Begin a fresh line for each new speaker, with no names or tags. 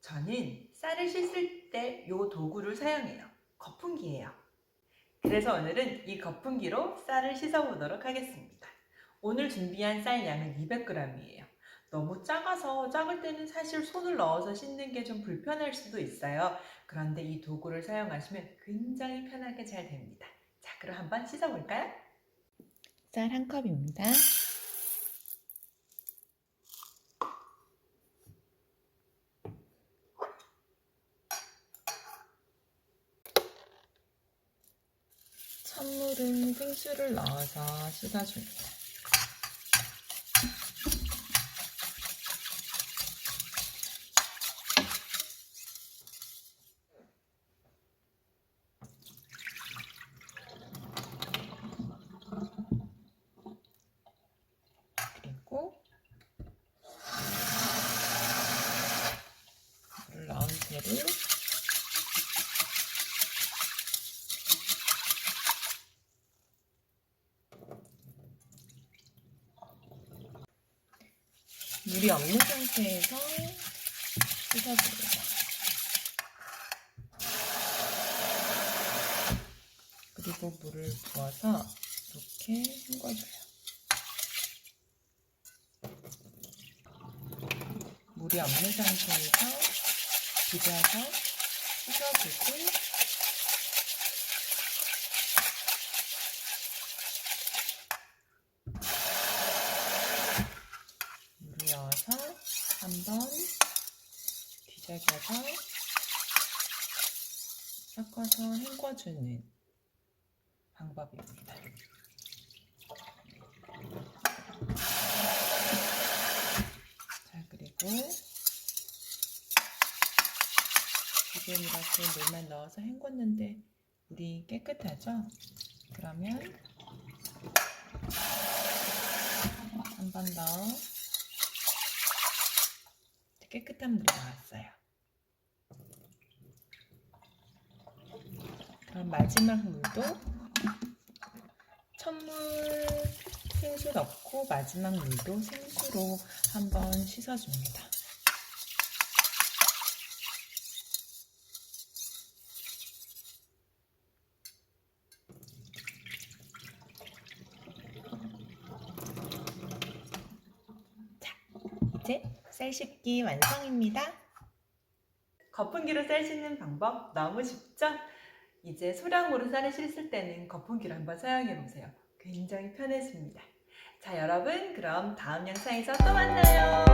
저는 쌀을 씻을 때 이 도구를 사용해요. 거품기예요. 그래서 오늘은 이 거품기로 쌀을 씻어보도록 하겠습니다. 오늘 준비한 쌀 양은 200g이에요. 너무 작아서 작을 때는 사실 손을 넣어서 씻는 게 좀 불편할 수도 있어요. 그런데 이 도구를 사용하시면 굉장히 편하게 잘 됩니다. 자, 그럼 한번 씻어볼까요?
쌀 1컵입니다. 찬물은 생수를 넣어서 씻어줍니다. 그리고 물을 넣은 채로 물이 없는 상태에서 씻어줍니다. 그리고 물을 부어서 이렇게 헹궈줘요. 물이 없는 상태에서 비벼서 씻어주고 물을 넣어서 한번 뒤적여서 섞어서 헹궈주는 방법입니다. 자, 그리고 지금 이렇게 물만 넣어서 헹궜는데 물이 깨끗하죠? 그러면 한 번 더 깨끗한 물이 나왔어요. 그럼 마지막 물도 첫물 생수 넣고 마지막 물도 생수로 한번 씻어줍니다. 자, 이제 쌀 씻기 완성입니다.
거품기로 쌀 씻는 방법 너무 쉽죠? 이제 소량으로 쌀을 씻을 때는 거품기를 한번 사용해보세요. 굉장히 편해집니다. 자, 여러분, 그럼 다음 영상에서 또 만나요.